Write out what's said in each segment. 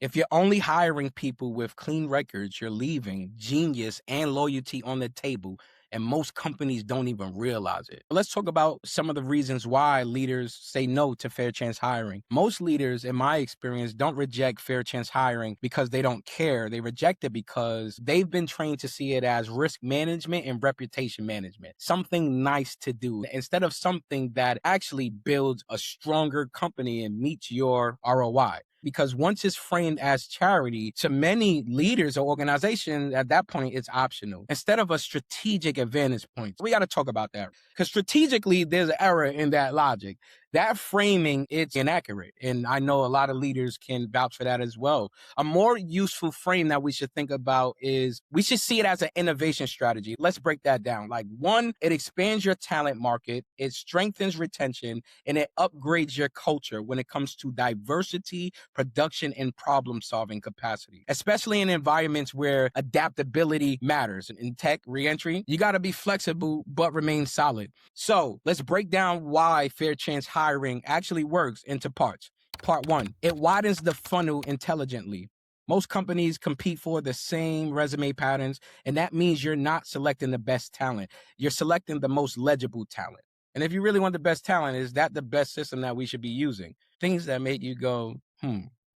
If you're only hiring people with clean records, you're leaving genius and loyalty on the table. And most companies don't even realize it. Let's talk about some of the reasons why leaders say no to fair chance hiring. Most leaders, in my experience, don't reject fair chance hiring because they don't care. They reject it because they've been trained to see it as risk management and reputation management, something nice to do instead of something that actually builds a stronger company and meets your ROI. Because once it's framed as charity, to many leaders or organizations, at that point, it's optional instead of a strategic advantage point. We got to talk about that because strategically, there's an error in that logic. That framing, it's inaccurate. And I know a lot of leaders can vouch for that as well. A more useful frame that we should think about is we should see it as an innovation strategy. Let's break that down. Like one, it expands your talent market, it strengthens retention, and it upgrades your culture when it comes to diversity, production, and problem solving capacity, especially in environments where adaptability matters. In tech reentry, you got to be flexible but remain solid. So let's break down why fair chance hiring actually works into parts. Part one, it widens the funnel intelligently. Most companies compete for the same resume patterns, and that means you're not selecting the best talent. You're selecting the most legible talent. And if you really want the best talent, is that the best system that we should be using? Things that make you go,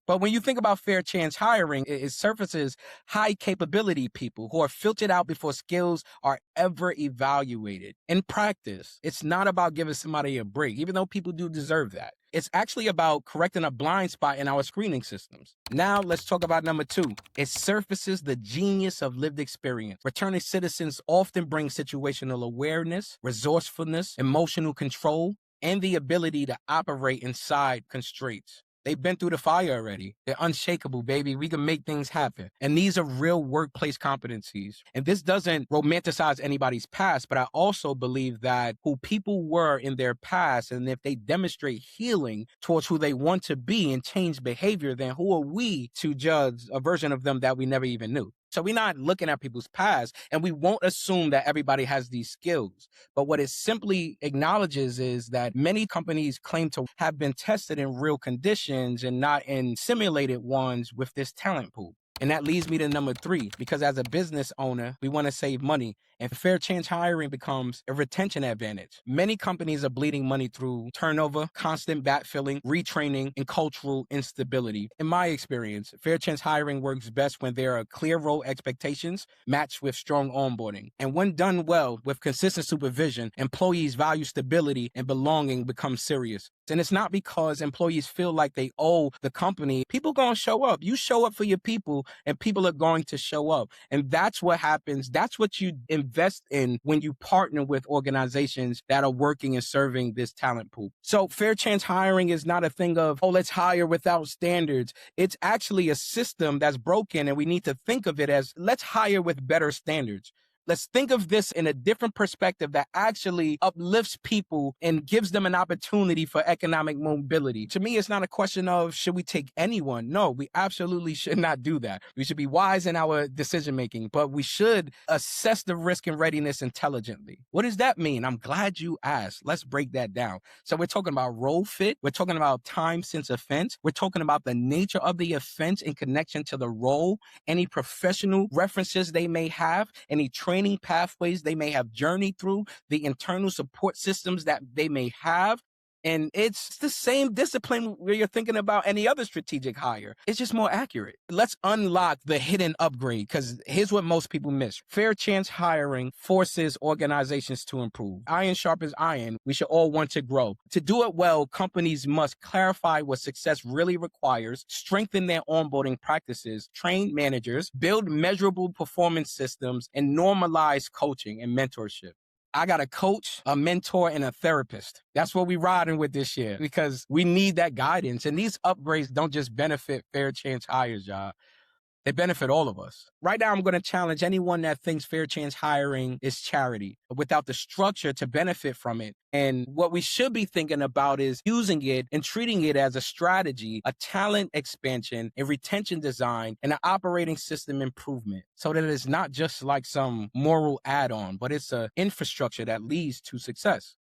But when you think about fair chance hiring, it surfaces high capability people who are filtered out before skills are ever evaluated. In practice, it's not about giving somebody a break, even though people do deserve that. It's actually about correcting a blind spot in our screening systems. Now let's talk about number two. It surfaces the genius of lived experience. Returning citizens often bring situational awareness, resourcefulness, emotional control, and the ability to operate inside constraints. They've been through the fire already. They're unshakable, baby. We can make things happen. And these are real workplace competencies. And this doesn't romanticize anybody's past, but I also believe that who people were in their past, and if they demonstrate healing towards who they want to be and change behavior, then who are we to judge a version of them that we never even knew? So we're not looking at people's past, and we won't assume that everybody has these skills. But what it simply acknowledges is that many companies claim to have been tested in real conditions and not in simulated ones with this talent pool. And that leads me to number three, because as a business owner, we want to save money, and fair chance hiring becomes a retention advantage. Many companies are bleeding money through turnover, constant backfilling, retraining, and cultural instability. In my experience, fair chance hiring works best when there are clear role expectations matched with strong onboarding. And when done well with consistent supervision, employees value stability and belonging becomes serious. And it's not because employees feel like they owe the company. People going to show up. You show up for your people, and people are going to show up. And that's what happens. That's what you invest in when you partner with organizations that are working and serving this talent pool. So fair chance hiring is not a thing of, oh, let's hire without standards. It's actually a system that's broken, and we need to think of it as let's hire with better standards. Let's think of this in a different perspective that actually uplifts people and gives them an opportunity for economic mobility. To me, it's not a question of should we take anyone? No, we absolutely should not do that. We should be wise in our decision making, but we should assess the risk and readiness intelligently. What does that mean? I'm glad you asked. Let's break that down. So we're talking about role fit. We're talking about time since offense. We're talking about the nature of the offense in connection to the role, any professional references they may have, any training pathways they may have journeyed through, the internal support systems that they may have. And it's the same discipline where you're thinking about any other strategic hire. It's just more accurate. Let's unlock the hidden upgrade, because here's what most people miss. Fair chance hiring forces organizations to improve. Iron sharpens iron. We should all want to grow. To do it well, companies must clarify what success really requires, strengthen their onboarding practices, train managers, build measurable performance systems, and normalize coaching and mentorship. I got a coach, a mentor, and a therapist. That's what we riding with this year, because we need that guidance. And these upgrades don't just benefit fair chance hires, y'all. They benefit all of us. Right now, I'm going to challenge anyone that thinks fair chance hiring is charity without the structure to benefit from it. And what we should be thinking about is using it and treating it as a strategy, a talent expansion, a retention design, and an operating system improvement, so that it's not just like some moral add-on, but it's an infrastructure that leads to success.